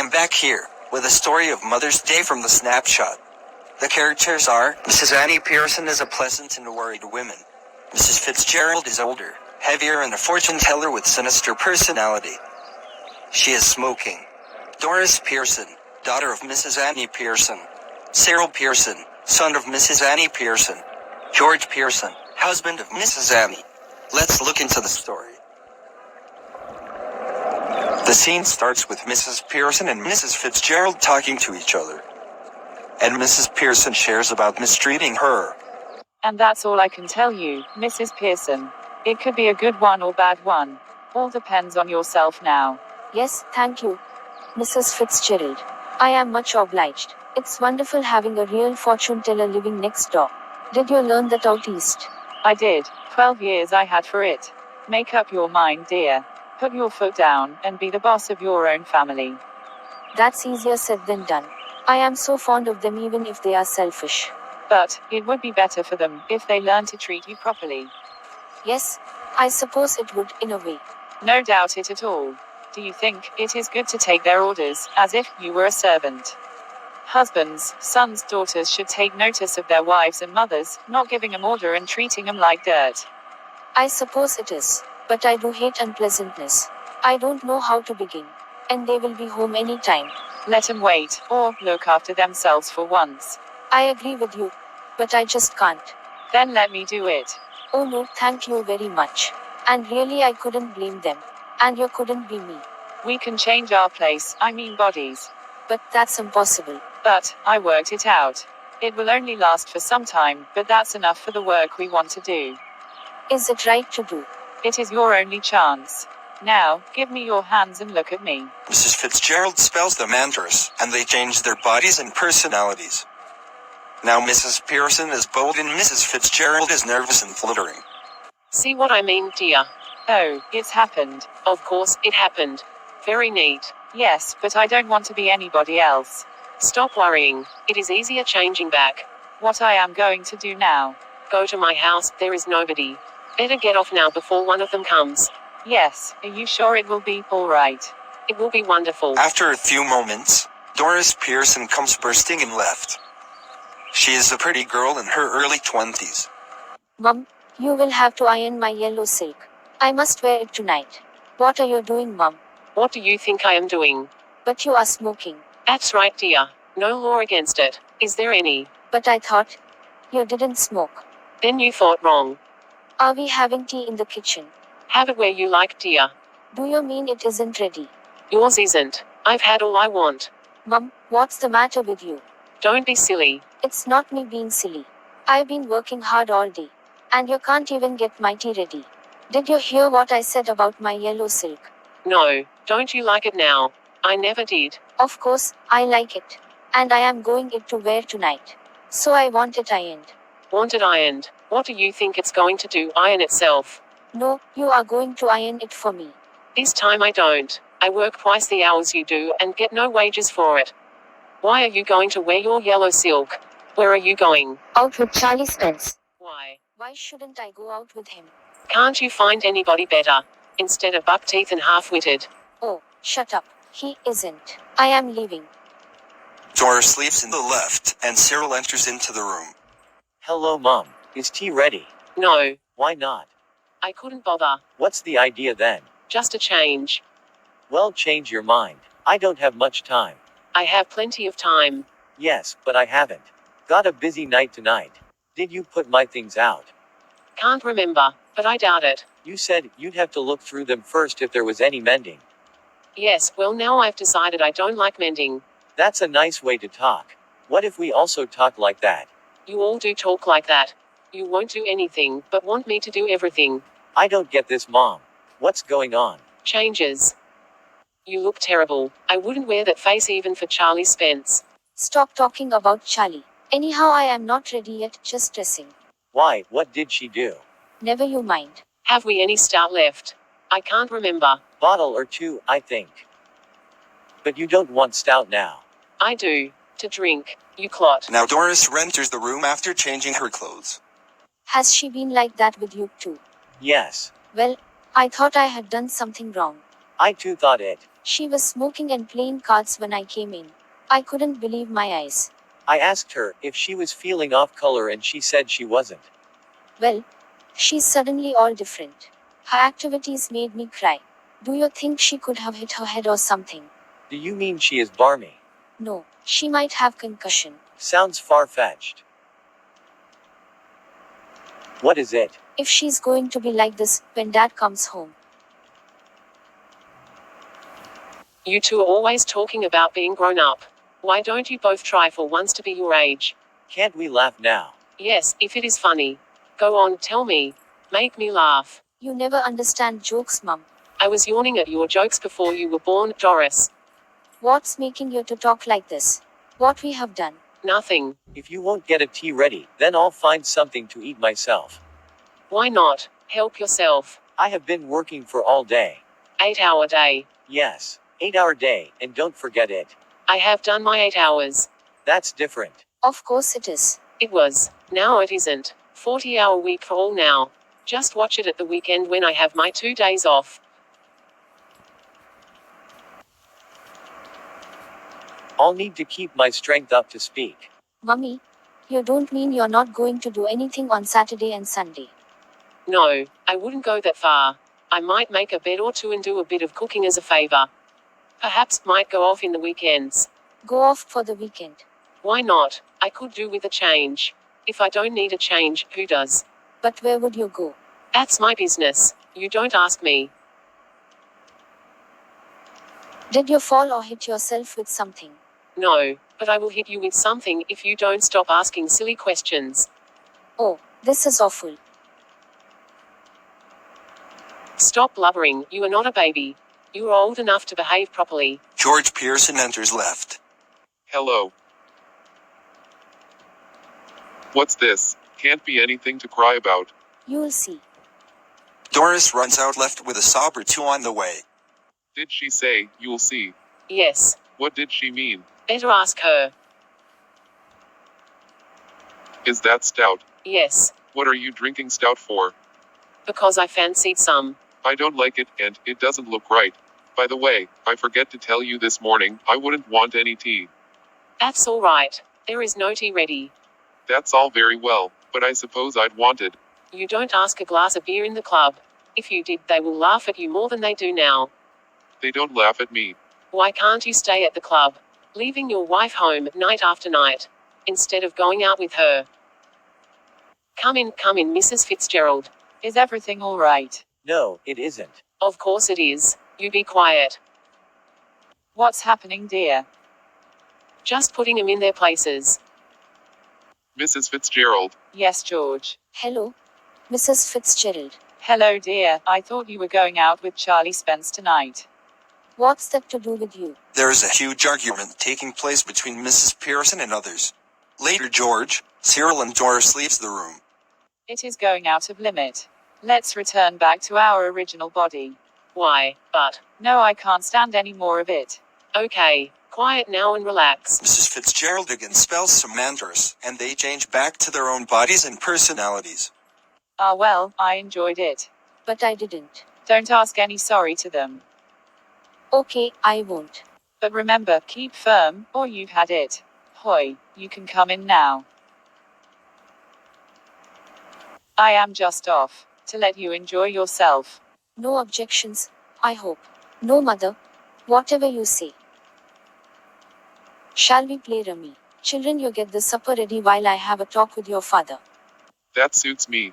am back here, with a story of Mother's Day from the snapshot. The characters are, Mrs. Annie Pearson is a pleasant and worried woman. Mrs. Fitzgerald is older, heavier and a fortune teller with sinister personality. She is smoking. Doris Pearson, daughter of Mrs. Annie Pearson. Cyril Pearson, son of Mrs. Annie Pearson. George Pearson, husband of Mrs. Annie. Let's look into the story. The scene starts with Mrs. Pearson and Mrs. Fitzgerald talking to each other. And Mrs. Pearson shares about mistreating her. And that's all I can tell you, Mrs. Pearson. It could be a good one or bad one. All depends on yourself now. Yes, thank you, Mrs. Fitzgerald. I am much obliged. It's wonderful having a real fortune teller living next door. Did you learn that out east? I did. 12 years I had for it. Make up your mind, dear. Put your foot down, and be the boss of your own family. That's easier said than done. I am so fond of them even if they are selfish. But, it would be better for them, if they learn to treat you properly. Yes, I suppose it would, in a way. No doubt it at all. Do you think it is good to take their orders, as if you were a servant? Husbands, sons, daughters should take notice of their wives and mothers, not giving them order and treating them like dirt. I suppose it is. But I do hate unpleasantness. I don't know how to begin. And they will be home any time. Let them wait, or look after themselves for once. I agree with you. But I just can't. Then let me do it. Oh no, thank you very much. And really I couldn't blame them. And you couldn't be me. We can change our place, I mean bodies. But that's impossible. But, I worked it out. It will only last for some time, but that's enough for the work we want to do. Is it right to do? It is your only chance. Now, give me your hands and look at me. Mrs. Fitzgerald spells the mantras, and they change their bodies and personalities. Now Mrs. Pearson is bold and Mrs. Fitzgerald is nervous and fluttering. See what I mean, dear? Oh, it's happened. Of course, it happened. Very neat. Yes, but I don't want to be anybody else. Stop worrying. It is easier changing back. What I am going to do now. Go to my house, there is nobody. Better get off now before one of them comes. Yes, are you sure it will be all right? It will be wonderful. After a few moments, Doris Pearson comes bursting in left. She is a pretty girl in her early 20s. Mum, you will have to iron my yellow silk. I must wear it tonight. What are you doing, Mum? What do you think I am doing? But you are smoking. That's right, dear. No law against it. Is there any? But I thought you didn't smoke. Then you thought wrong. Are we having tea in the kitchen? Have it where you like, dear. Do you mean it isn't ready? Yours isn't. I've had all I want. Mum, what's the matter with you? Don't be silly. It's not me being silly. I've been working hard all day. And you can't even get my tea ready. Did you hear what I said about my yellow silk? No, don't you like it now? I never did. Of course, I like it. And I am going it to wear tonight. So I want it ironed. Want it ironed? What do you think it's going to do, iron itself? No, you are going to iron it for me. This time I don't. I work twice the hours you do, and get no wages for it. Why are you going to wear your yellow silk? Where are you going? Out with Charlie Spence. Why? Why shouldn't I go out with him? Can't you find anybody better? Instead of buck-teeth and half-witted. Oh, shut up. He isn't. I am leaving. Doris leaves in the left, and Cyril enters into the room. Hello, Mom. Is tea ready? No. Why not? I couldn't bother. What's the idea then? Just a change. Well, change your mind. I don't have much time. I have plenty of time. Yes, but I haven't. Got a busy night tonight. Did you put my things out? Can't remember, but I doubt it. You said you'd have to look through them first if there was any mending. Yes, well now I've decided I don't like mending. That's a nice way to talk. What if we also talk like that? You all do talk like that. You won't do anything, but want me to do everything. I don't get this, Mom. What's going on? Changes. You look terrible. I wouldn't wear that face even for Charlie Spence. Stop talking about Charlie. Anyhow, I am not ready yet, just dressing. Why, what did she do? Never you mind. Have we any stout left? I can't remember. Bottle or two, I think. But you don't want stout now. I do. To drink. You clot. Now Doris enters the room after changing her clothes. Has she been like that with you too? Yes. Well, I thought I had done something wrong. I too thought it. She was smoking and playing cards when I came in. I couldn't believe my eyes. I asked her if she was feeling off color and she said she wasn't. Well, she's suddenly all different. Her activities made me cry. Do you think she could have hit her head or something? Do you mean she is barmy? No, she might have concussion. Sounds far-fetched. What is it? If she's going to be like this when Dad comes home. You two are always talking about being grown up. Why don't you both try for once to be your age? Can't we laugh now? Yes, if it is funny. Go on, tell me. Make me laugh. You never understand jokes, Mum. I was yawning at your jokes before you were born, Doris. What's making you to talk like this? What we have done? Nothing. If you won't get a tea ready, then I'll find something to eat myself. Why not? Help yourself. I have been working for all day. 8-hour day. Yes, 8-hour day, and don't forget it. I have done my 8 hours. That's different. Of course it is. It was. Now it isn't. 40-hour week for all now. Just watch it at the weekend when I have my 2 days off. I'll need to keep my strength up to speak. Mummy, you don't mean you're not going to do anything on Saturday and Sunday? No, I wouldn't go that far. I might make a bed or two and do a bit of cooking as a favor. Perhaps might go off in the weekends. Go off for the weekend. Why not? I could do with a change. If I don't need a change, who does? But where would you go? That's my business. You don't ask me. Did you fall or hit yourself with something? No, but I will hit you with something if you don't stop asking silly questions. Oh, this is awful. Stop blubbering, you are not a baby. You are old enough to behave properly. George Pearson enters left. Hello. What's this? Can't be anything to cry about. You'll see. Doris runs out left with a sob or two on the way. Did she say, you'll see? Yes. What did she mean? Better ask her. Is that stout? Yes. What are you drinking stout for? Because I fancied some. I don't like it, and it doesn't look right. By the way, I forget to tell you this morning, I wouldn't want any tea. That's all right. There is no tea ready. That's all very well, but I suppose I'd want it. You don't ask a glass of beer in the club. If you did, they will laugh at you more than they do now. They don't laugh at me. Why can't you stay at the club, leaving your wife home night after night, instead of going out with her? Come in, Mrs. Fitzgerald. Is everything all right? No, it isn't. Of course it is. You be quiet. What's happening, dear? Just putting them in their places. Mrs. Fitzgerald. Yes, George. Hello, Mrs. Fitzgerald. Hello, dear. I thought you were going out with Charlie Spence tonight. What's that to do with you? There is a huge argument taking place between Mrs. Pearson and others. Later, George, Cyril and Doris leaves the room. It is going out of limit. Let's return back to our original body. Why, but. No, I can't stand any more of it. Okay, quiet now and relax. Mrs. Fitzgerald again spells some mantras, and they change back to their own bodies and personalities. Ah well, I enjoyed it. But I didn't. Don't ask any sorry to them. Okay, I won't. But remember, keep firm, or you've had it. Hoi, you can come in now. I am just off, to let you enjoy yourself. No objections, I hope. No, mother. Whatever you say. Shall we play rummy? Children, you get the supper ready while I have a talk with your father. That suits me.